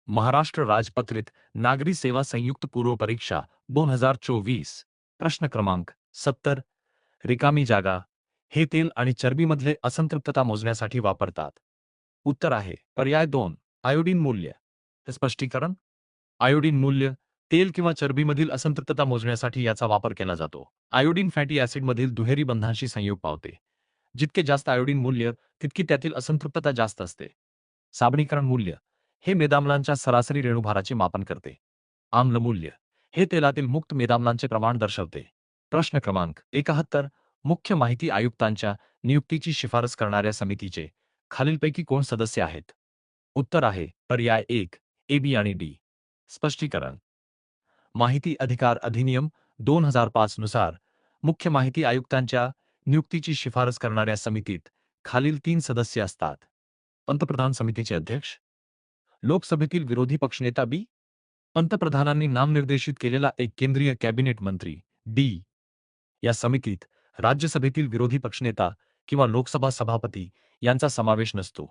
महाराष्ट्र राजपत्रित नागरी सेवा संयुक्त पूर्व परीक्षा 2024 प्रश्न क्रमांक 70 रिकामी जागा हे तेल आणि चरबीमधले असंतृप्तता मोजण्यासाठी वापरतात. उत्तर आहे पर्याय 2 आयोडीन मूल्य. स्पष्टीकरण आयोडीन मूल्य तेल किंवा चरबीमधील असंतृप्तता मोजण्यासाठी याचा वापर केला जातो. आयोडीन फॅटी ॲसिडमधील दुहेरी बंधांशी संयोग पावते. जितके जास्त आयोडीन मूल्य तितकी त्यातील असंतृप्तता जास्त असते. साबणीकरण मूल्य हे मेदाम्लांच्या सरासरी रेणुभाराचे मापन करते. आम्ल मूल्य हे तेलातील मुक्त मेदाम्लांचे प्रमाण दर्शवते. प्रश्न क्रमांक 71 मुख्य माहिती आयुक्तांच्या नियुक्तीची शिफारस करणाऱ्या समितीचे खालीलपैकी कोण सदस्य आहेत? उत्तर आहे पर्याय 1 ए, बी आणि डी. स्पष्टीकरण माहिती अधिकार अधिनियम 2005 नुसार मुख्य माहिती आयुक्तांच्या नियुक्तीची शिफारस करणाऱ्या समितीत खालील 3 सदस्य असतात. पंतप्रधान समितीचे अध्यक्ष, लोकसभेतील विरोधी पक्षनेता बी, पंतप्रधानांनी नामनिर्देशित केलेला एक केंद्रीय कॅबिनेट मंत्री डी. या समितीत राज्यसभेतील विरोधी पक्षनेता किंवा लोकसभा सभापती यांचा समावेश नसतो.